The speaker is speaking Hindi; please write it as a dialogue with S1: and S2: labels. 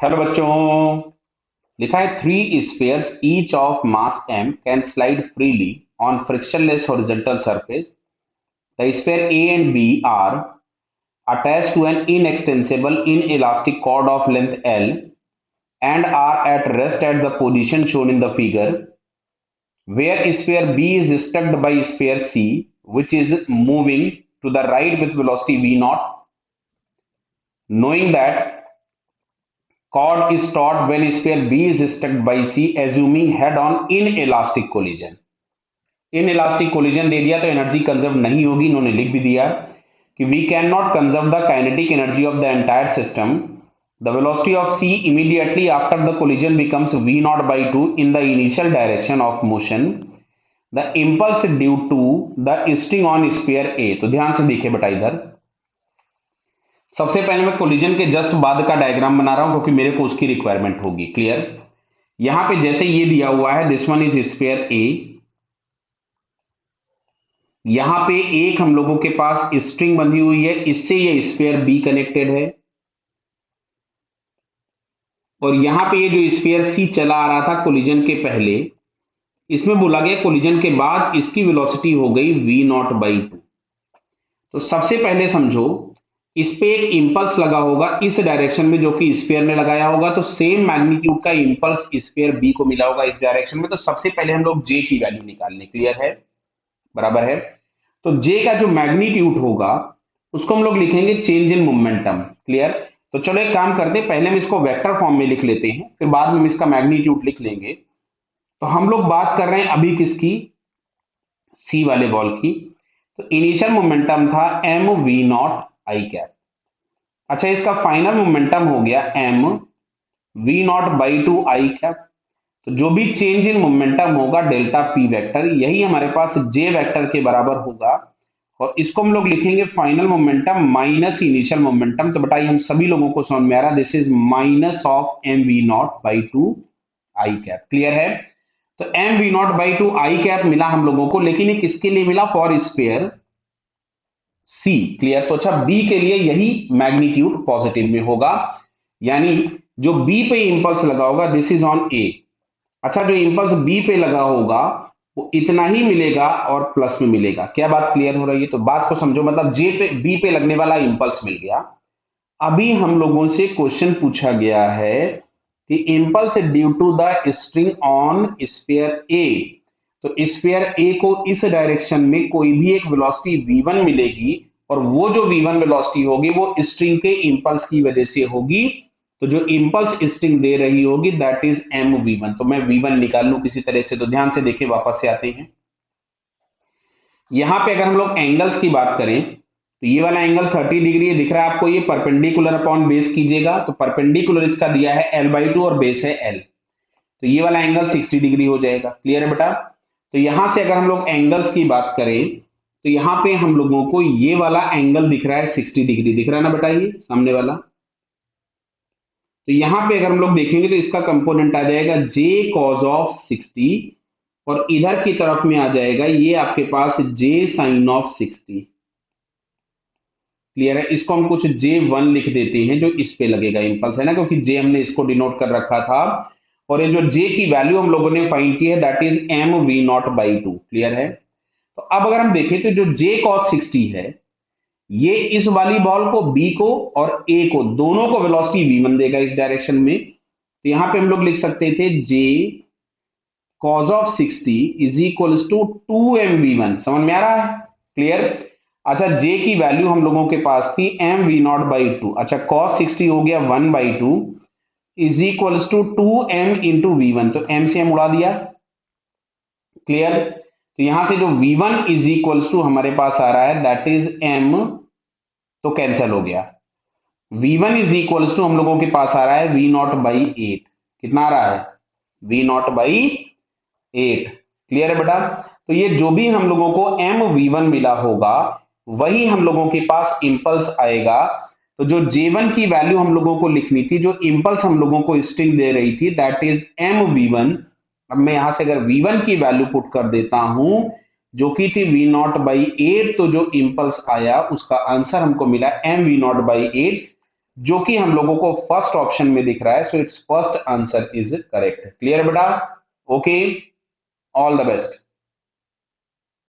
S1: हेलो बच्चों। लिखा है three spheres each of mass m can slide freely on frictionless horizontal surface. The sphere A and B are attached to an inextensible inelastic cord of length L and are at rest at the position shown in the figure, where sphere B is stuck by sphere C, which is moving to the right with velocity v naught. Knowing that chord is taut when sphere B is stuck by C, assuming head-on inelastic collision. Inelastic collision दे दिया तो एनर्जी कंजर्व नहीं होगी। इन्होंने लिख भी दिया कि we can not conserve the kinetic energy of the entire system. The velocity of C immediately after the collision becomes v not by two in the initial direction of motion. The impulse due to the string on sphere A. तो ध्यान से देखिए बेटा, इधर सबसे पहले मैं कोलिजन के जस्ट बाद का डायग्राम बना रहा हूं क्योंकि मेरे को उसकी रिक्वायरमेंट होगी। क्लियर? यहां पे जैसे ये दिया हुआ है, दिस वन इज स्फीयर ए। यहां पे एक हम लोगों के पास स्ट्रिंग बंधी हुई है, इससे ये स्फीयर बी कनेक्टेड है। और यहां पे ये जो स्फीयर सी चला आ रहा था कोलिजन के पहले, इसमें बोला गया कोलिजन के बाद इसकी वेलोसिटी हो गई v नॉट बाई टू। तो सबसे पहले समझो, इस पे एक इंपल्स लगा होगा इस डायरेक्शन में जो कि स्फीयर ने लगाया होगा, तो सेम मैग्नीट्यूड का इंपल्स स्फीयर बी को मिला होगा इस डायरेक्शन में। तो सबसे पहले हम लोग जे की वैल्यू निकालने। क्लियर है? बराबर है। तो जे का जो मैग्नीट्यूड होगा उसको हम लोग लिखेंगे चेंज इन मोमेंटम। क्लियर? तो चलो एक काम करते हैं, पहले हम इसको वेक्टर फॉर्म में लिख लेते हैं, फिर बाद में हम इसका मैग्नीट्यूड लिख लेंगे। तो हम लोग बात कर रहे हैं अभी किसकी? सी वाले बॉल की। तो इनिशियल मोमेंटम था m v naught i cap. अच्छा, इसका फाइनल मोमेंटम हो गया m v naught by two i cap. तो जो भी चेंज इन मोमेंटम होगा डेल्टा पी वेक्टर, यही हमारे पास जे वेक्टर के बराबर होगा। और इसको हम लोग लिखेंगे final momentum minus initial momentum. तो बताइए हम सभी लोगों को समझ में आ रहा है, this is minus of m v naught by two i cap. Clear है? तो m v naught by two i cap मिला हम लोगों को, लेकिन ये किसके लिए मिला? For sphere C. क्लियर? तो अच्छा, बी के लिए यही मैग्नीट्यूड पॉजिटिव में होगा, यानी जो बी पे इंपल्स लगा होगा दिस इज ऑन ए। अच्छा, जो इंपल्स बी पे लगा होगा वो इतना ही मिलेगा और प्लस में मिलेगा। क्या बात क्लियर हो रही है? तो बात को समझो, मतलब जे पे बी पे लगने वाला इंपल्स मिल गया। अभी हम लोगों से क्वेश्चन पूछा गया है कि impulse due to the string on sphere A. तो स्फीयर ए को इस डायरेक्शन में कोई भी एक वेलोसिटी v1 मिलेगी, और वो जो v1 वेलोसिटी होगी वो स्ट्रिंग के इंपल्स की वजह से होगी। तो जो इंपल्स स्ट्रिंग दे रही होगी दैट इज एम v1। तो मैं v1 निकाल लूं किसी तरह से। तो ध्यान से देखिए, वापस से आते हैं। यहां पे अगर हम लोग एंगल्स की बात करें तो ये वाला एंगल 30 डिग्री दिख रहा है आपको, ये परपेंडिकुलर अपॉन बेस कीजिएगा। तो परपेंडिकुलर इसका दिया है l/2 और बेस है l, तो ये वाला एंगल 60 डिग्री हो जाएगा। क्लियर है बेटा? तो यहां से अगर हम लोग एंगल्स की बात करें तो यहां पे हम लोगों को ये वाला एंगल दिख रहा है 60 डिग्री, दिख रहा है ना बेटा, ये सामने वाला। तो यहां पे अगर हम लोग देखेंगे तो इसका कंपोनेंट आ जाएगा j cos ऑफ 60, और इधर की तरफ में आ जाएगा ये आपके पास j sin ऑफ 60। क्लियर है? इसको हम कुछ J1 लिख देते हैं, जो इस पे लगेगा इंपल्स, है ना, क्योंकि J हमने इसको डिनोट कर रखा था। और ये जो J की वैल्यू हम लोगों ने फाइंड की है that is m v naught by two. Clear है? तो अब अगर हम देखें तो जो J cos 60 है, ये इस वाली बॉल को B को और A को दोनों को वेलोसिटी v1 देगा इस डायरेक्शन में। तो यहां पे हम लोग लिख सकते थे J cos of 60 is equals to 2mv1। समझ में आ रहा है? क्लियर? अच्छा, J की वैल्यू हम लोगों के पास थी m v naught by two. अच्छा, cos 60 हो गया 1/2 is equals to 2m into v1। तो m से m उड़ा दिया। क्लियर? तो यहां से जो v1 इज इक्वल्स टू हमारे पास आ रहा है दैट इज m, तो कैंसिल हो गया। v1 इज इक्वल्स टू हम लोगों के पास आ रहा है v नॉट बाई 8। कितना आ रहा है? v not by 8। क्लियर है बेटा? तो ये जो भी हम लोगों को एम v1 मिला होगा वही हम लोगों के पास इंपल्स आएगा। तो जो J1 की वैल्यू हम लोगों को लिखनी थी, जो इंपल्स हम लोगों को स्ट्रिंग दे रही थी दैट इज एम v1। अब मैं यहां से अगर v1 की वैल्यू पुट कर देता हूं जो कि थी v नॉट बाई 8, तो जो इंपल्स आया उसका आंसर हमको मिला एम वी नॉट बाई 8, जो कि हम लोगों को फर्स्ट ऑप्शन में दिख रहा है, so it's first answer is correct. Clear बेटा? Okay, all the best.